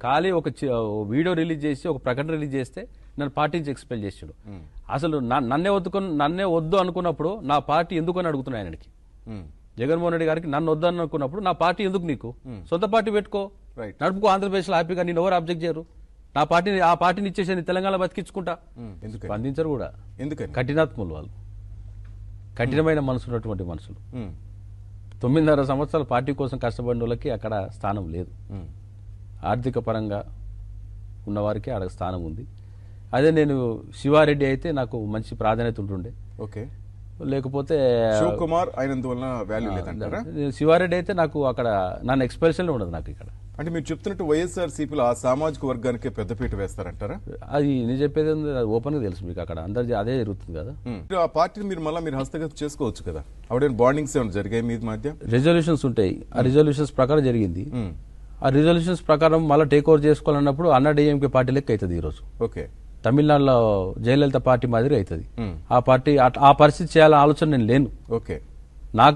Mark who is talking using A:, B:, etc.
A: ఖాళీ ఒక video release చేసి ఒక ప్రకటన రిలీజ్ చేస్తే నన్ను పార్టీ నుంచి ఎక్స్పెల్ చేసాడు. అసలు నన్నే వద్దు అనుకున్నప్పుడు నా పార్టీ ఎందుకు అని అడుగుతున్నాయి ఆయనకి. జగన్మోహన్ రెడ్డి గారికి నన్ను వద్దు అనుకున్నప్పుడు నా పార్టీ ఎందుకు నీకు, సొంత పార్టీ పెట్టుకో, నడుపుకో, ఆంధ్రప్రదేశ్లో హ్యాపీగా, నేను ఎవరు అబ్జెక్ట్ చేయరు, నా పార్టీని ఆ పార్టీని ఇచ్చేసి తెలంగాణ బతికించుకుంటా. స్పందించరు కూడా. కఠినాత్ములు వాళ్ళు, కఠినమైన మనసు ఉన్నటువంటి మనుషులు. 9.5 సంవత్సరాల పార్టీ కోసం కష్టపడిన వాళ్ళకి అక్కడ స్థానం లేదు. ఆర్థిక పరంగా ఉన్నవారికి అక్కడ స్థానం ఉంది. అదే నేను శివారెడ్డి అయితే నాకు మంచి ప్రాధాన్యత ఉంటుండే. లేకపోతే
B: శివకుమార్ అయినందువల్ల వాల్యూ లేదంటారా?
A: శివారెడ్డి అయితే నాకు అక్కడ నన్ను ఎక్స్పెల్షన్ ఉండదు నాకు ఇక్కడ.
B: అంటే మీరు చెప్తున్నట్టు వైఎస్ఆర్సీపీలో ఆ సామాజిక వర్గానికి పెద్దపీట వేస్తారంటారా?
A: అది నేను చెప్పేది ఓపెన్ గా తెలుసు మీకు, అక్కడ అందరు అదే జరుగుతుంది కదా.
B: ఆ పార్టీని మీరు హస్తగతం చేసుకోవచ్చు కదా. ఆవిడ బాండింగ్స్ ఏమైనా జరిగాయి మీ మధ్య?
A: రెజల్యూషన్స్ ఉంటాయి, ఆ రెజల్యూషన్స్ ప్రకారం జరిగింది. ఆ రిజల్యూషన్స్ ప్రకారం మళ్ళీ టేక్ ఓవర్ చేసుకోవాలన్నప్పుడు అన్నాడీఎంకే పార్టీ లెక్క అవుతుంది ఈరోజు.
B: ఓకే,
A: తమిళనాడులో జయలలిత పార్టీ మాదిరి అవుతుంది ఆ పార్టీ. ఆ పరిస్థితి చేయాలని ఆలోచన నేను లేను.
B: ఓకే,
A: నాకు